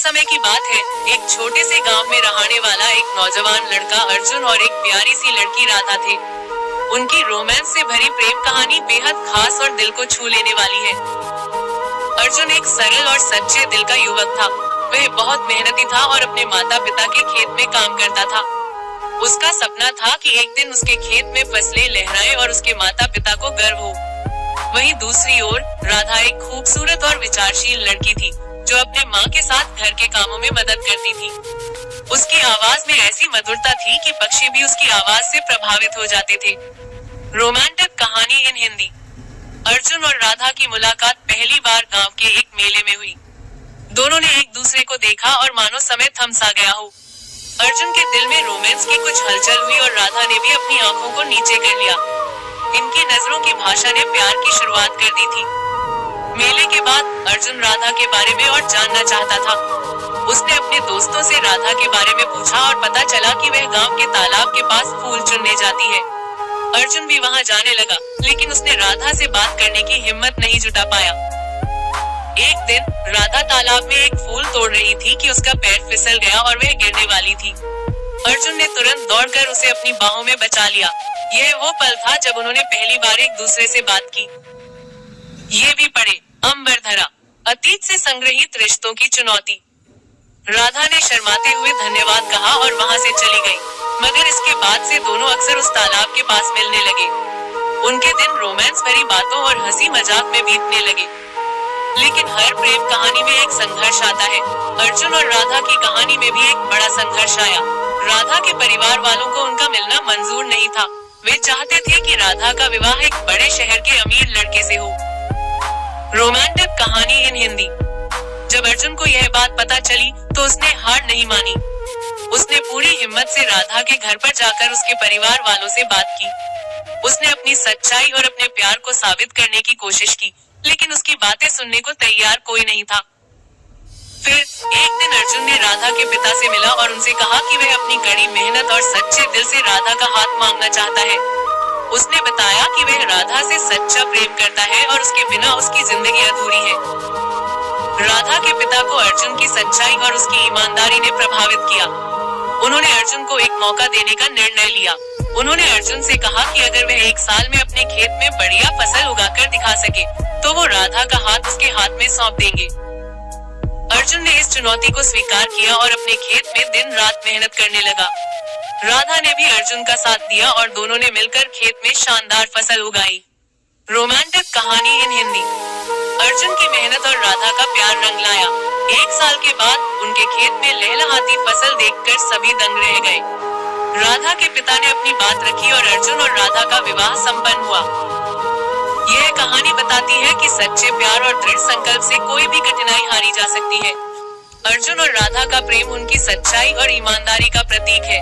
समय की बात है, एक छोटे से गांव में रहने वाला एक नौजवान लड़का अर्जुन और एक प्यारी सी लड़की राधा थे। उनकी रोमांस से भरी प्रेम कहानी बेहद खास और दिल को छू लेने वाली है। अर्जुन एक सरल और सच्चे दिल का युवक था। वह बहुत मेहनती था और अपने माता पिता के खेत में काम करता था। उसका सपना था कि एक दिन उसके खेत में फसलें लहराए और उसके माता पिता को गर्व हो। वहीं दूसरी ओर राधा एक खूबसूरत और विचारशील लड़की थी, जो अपने माँ के साथ घर के कामों में मदद करती थी। उसकी आवाज में ऐसी मधुरता थी कि पक्षी भी उसकी आवाज से प्रभावित हो जाते थे। रोमांटिक कहानी इन हिंदी। अर्जुन और राधा की मुलाकात पहली बार गांव के एक मेले में हुई। दोनों ने एक दूसरे को देखा और मानो समय थम सा गया हो। अर्जुन के दिल में रोमांस की कुछ हलचल हुई और राधा ने भी अपनी आंखों को नीचे कर लिया। इनकी नजरों की भाषा ने प्यार की शुरुआत कर दी थी। मेले के बाद अर्जुन राधा के बारे में और जानना चाहता था। उसने अपने दोस्तों से राधा के बारे में पूछा और पता चला कि वह गांव के तालाब के पास फूल चुनने जाती है। अर्जुन भी वहां जाने लगा, लेकिन उसने राधा से बात करने की हिम्मत नहीं जुटा पाया। एक दिन राधा तालाब में एक फूल तोड़ रही थी कि उसका पैर फिसल गया और वह गिरने वाली थी। अर्जुन ने तुरंत दौड़कर उसे अपनी बाहों में बचा लिया। यह वो पल था जब उन्होंने पहली बार एक दूसरे से बात की। ये भी पढ़े अंबरधरा, अतीत से संग्रहित रिश्तों की चुनौती। राधा ने शर्माते हुए धन्यवाद कहा और वहां से चली गई, मगर इसके बाद से दोनों अक्सर उस तालाब के पास मिलने लगे। उनके दिन रोमांस भरी बातों और हंसी मजाक में बीतने लगे। लेकिन हर प्रेम कहानी में एक संघर्ष आता है। अर्जुन और राधा की कहानी में भी एक बड़ा संघर्ष आया। राधा के परिवार वालों को उनका मिलना मंजूर नहीं था। वे चाहते थे कि राधा का विवाह एक बड़े शहर के अमीर लड़के से हो। रोमांटिक कहानी इन हिंदी। जब अर्जुन को यह बात पता चली तो उसने हार नहीं मानी। उसने पूरी हिम्मत से राधा के घर पर जाकर उसके परिवार वालों से बात की। उसने अपनी सच्चाई और अपने प्यार को साबित करने की कोशिश की, लेकिन उसकी बातें सुनने को तैयार कोई नहीं था। फिर एक दिन अर्जुन ने राधा के पिता से मिला और उनसे कहा कि वह अपनी कड़ी मेहनत और सच्चे दिल से राधा का हाथ मांगना चाहता है। उसने बताया कि वह राधा से सच्चा प्रेम करता है और उसके बिना उसकी जिंदगी अधूरी है। राधा के पिता को अर्जुन की सच्चाई और उसकी ईमानदारी ने प्रभावित किया। उन्होंने अर्जुन को एक मौका देने का निर्णय लिया। उन्होंने अर्जुन से कहा कि अगर वह 1 साल में अपने खेत में बढ़िया फसल उगाकर दिखा सके, तो वो राधा का हाथ उसके हाथ में सौंप देंगे। अर्जुन ने इस चुनौती को स्वीकार किया और अपने खेत में दिन रात मेहनत करने लगा। राधा ने भी अर्जुन का साथ दिया और दोनों ने मिलकर खेत में शानदार फसल उगाई। रोमांटिक कहानी इन हिंदी। अर्जुन की मेहनत और राधा का प्यार रंग लाया। 1 साल के बाद उनके खेत में लहलहाती फसल देखकर सभी दंग रह गए। राधा के पिता ने अपनी बात रखी और अर्जुन और राधा का विवाह संपन्न हुआ। यह कहानी बताती है कि सच्चे प्यार और दृढ़ संकल्प से कोई भी कठिनाई हारी जा सकती है। अर्जुन और राधा का प्रेम उनकी सच्चाई और ईमानदारी का प्रतीक है।